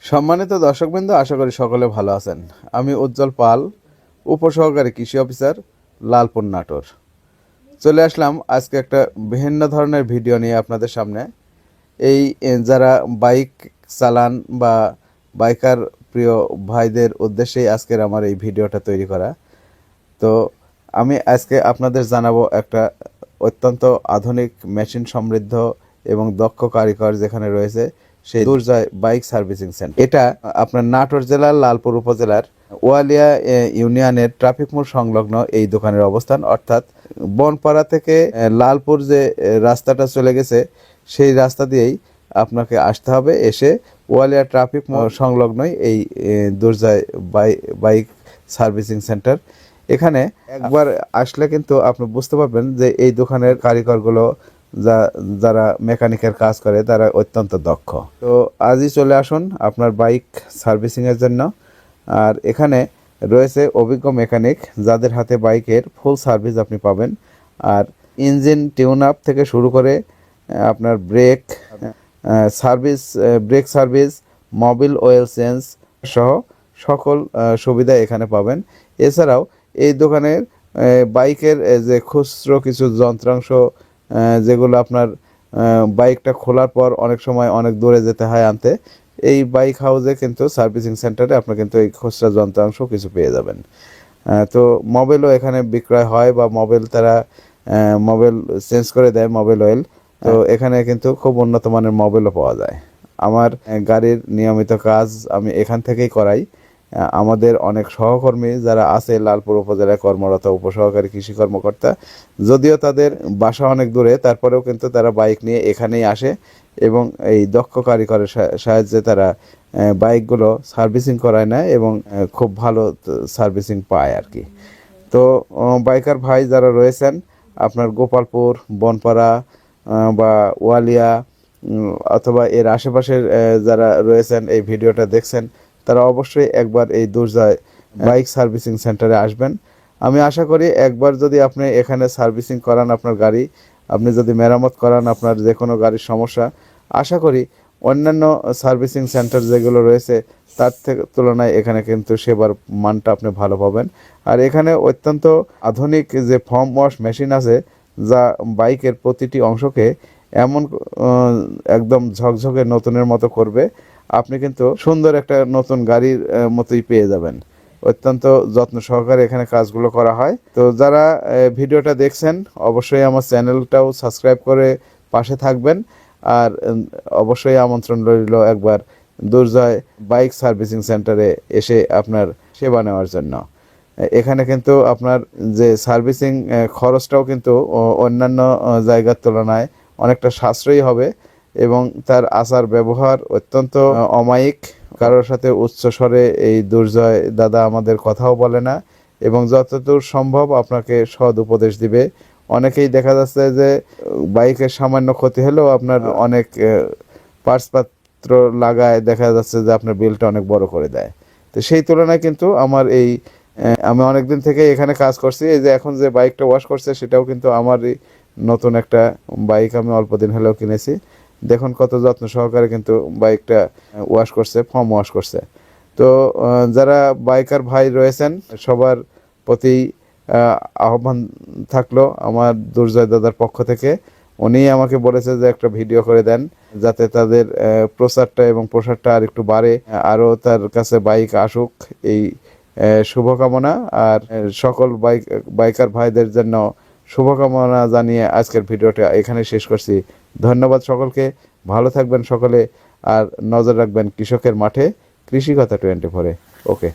সম্মানিত দর্শকবৃন্দ, আশা করি সকলে ভালো আছেন। আমি উজ্জ্বল পাল, উপসহকারী কৃষি অফিসার, লালপুর, নাটোর। চলে আসলাম আজকে একটা ভিন্ন ধরনের ভিডিও নিয়ে আপনাদের সামনে। এই যারা বাইক চালান বা বাইকার প্রিয় ভাইদের উদ্দেশ্যেই আজকের আমার এই ভিডিওটা তৈরি করা। তো আমি আজকে আপনাদের জানাবো একটা অত্যন্ত আধুনিক মেশিন সমৃদ্ধ এবং দক্ষ কারিগর যেখানে রয়েছে সেই দুর্জয় বাইক সার্ভিসিং সেন্টার। এটা আপনার নাটোর জেলার লালপুর উপজেলার ওয়ালিয়া ইউনিয়নের ট্রাফিক মোড় সংলগ্ন এই দোকানের অবস্থান, অর্থাৎ বনপাড়া থেকে লালপুর যে রাস্তাটা চলে গেছে সেই রাস্তা দিয়েই আপনাকে আসতে হবে। এসে ওয়ালিয়া ট্রাফিক মোড় সংলগ্নই এই দুর্জয় বাইক সার্ভিসিং সেন্টার। এখানে একবার আসলে কিন্তু আপনি বুঝতে পারবেন যে এই দোকানের কারিগরগুলো যারা মেকানিকের কাজ করে তারা অত্যন্ত দক্ষ। তো আজই চলে আসুন আপনার বাইক সার্ভিসিংয়ের জন্য। আর এখানে রয়েছে অভিজ্ঞ মেকানিক যাদের হাতে বাইকের ফুল সার্ভিস আপনি পাবেন। আর ইঞ্জিন টিউন আপ থেকে শুরু করে আপনার brake service, Mobil oil change সহ সকল সুবিধা এখানে পাবেন। এছাড়াও এই দোকানের বাইকের যে খুচরো কিছু যন্ত্রাংশ যেগুলো আপনার বাইকটা খোলার পর অনেক সময় অনেক দূরে যেতে হয় আনতে, এই বাইক হাউসে কিন্তু সার্ভিসিং সেন্টারে আপনার কিন্তু এই খুচরা যন্ত্রাংশ কিছু পেয়ে যাবেন। তো মোবিলও এখানে বিক্রয় হয় বা তারা মোবিল চেঞ্জ করে দেয়, মোবিল অয়েল। তো এখানে কিন্তু খুব উন্নত মানের মোবিলও পাওয়া যায়। আমার গাড়ির নিয়মিত কাজ আমি এখান থেকেই করাই। আমাদের অনেক সহকর্মী যারা আছে লালপুর উপজেলায় কর্মরত উপসহকারী কৃষি কর্মকর্তা, যদিও তাদের বাসা অনেক দূরে, তারপরেও কিন্তু তারা বাইক নিয়ে এখানেই আসে এবং এই দক্ষ কারিগরের সাহায্যে তারা বাইকগুলো সার্ভিসিং করায় নেয় এবং খুব ভালো সার্ভিসিং পায় আর কি। তো বাইকার ভাই যারা রয়েছেন আপনার গোপালপুর, বনপাড়া বা ওয়ালিয়া অথবা এর আশেপাশের যারা রয়েছেন এই ভিডিওটা দেখছেন, তারা অবশ্যই একবার এই দুর্জয় বাইক সার্ভিসিং সেন্টারে আসবেন। আমি আশা করি একবার যদি আপনি এখানে সার্ভিসিং করান আপনার গাড়ি, আপনি যদি মেরামত করান আপনার যে কোনো গাড়ির সমস্যা, আশা করি অন্যান্য সার্ভিসিং সেন্টার যেগুলো রয়েছে তার থেকে তুলনায় এখানে কিন্তু সেবার মানটা আপনি ভালো পাবেন। আর এখানে অত্যন্ত আধুনিক যে ফর্ম ওয়াশ মেশিন আছে যা বাইকের প্রতিটি অংশকে এমন একদম ঝকঝকে নতুনের মতো করবে, আপনি কিন্তু সুন্দর একটা নতুন গাড়ির মতোই পেয়ে যাবেন। অত্যন্ত যত্ন সহকারে এখানে কাজগুলো করা হয়। তো যারা ভিডিওটা দেখছেন অবশ্যই আমার চ্যানেলটাও সাবস্ক্রাইব করে পাশে থাকবেন। আর অবশ্যই আমন্ত্রণ রইল একবার দুর্জয় বাইক সার্ভিসিং সেন্টারে এসে আপনার সেবা নেওয়ার জন্য। এখানে কিন্তু আপনার যে সার্ভিসিং খরচটাও কিন্তু অন্যান্য জায়গার তুলনায় অনেকটা সাশ্রয়ী হবে এবং তার আচার ব্যবহার অত্যন্ত অমায়িক। কারোর সাথে উচ্চ স্বরে এই দুর্জয় দাদা আমাদের কথাও বলে না এবং যতদূর সম্ভব আপনাকে সৎ উপদেশ দিবে। অনেকেই দেখা যাচ্ছে যে বাইকের সামান্য ক্ষতি হলেও আপনার অনেক পার্টসপত্র লাগায় দেখা যাচ্ছে যে আপনার বিলটা অনেক বড় করে দেয়। তো সেই তুলনায় কিন্তু আমার আমি অনেকদিন থেকে এখানে কাজ করছি। এই যে এখন যে বাইকটা ওয়াশ করছে সেটাও কিন্তু আমারই নতুন একটা বাইক, আমি অল্প দিন হলেও কিনেছি। দেখুন কত যত্ন সহকারে কিন্তু বাইকটা ওয়াশ করছে, ফর্ম ওয়াশ করছে। তো যারা বাইকার ভাই রয়েছেন সবার প্রতি আহ্বান থাকলো আমার দুর্জয় দাদার পক্ষ থেকে। উনি আমাকে বলেছে যে একটা ভিডিও করে দেন যাতে তাদের প্রচারটা এবং প্রসারটা আর একটু বাড়ে, আরও তার কাছে বাইক আসুক, এই শুভকামনা। আর সকল বাইকার ভাইদের জন্য শুভকামনা জানিয়ে আজকের ভিডিওটা এখানে শেষ করছি। ধন্যবাদ সকলকে, ভালো থাকবেন সকলে, আর নজর রাখবেন কৃষকের মাঠে, কৃষি কথা 24। ওকে।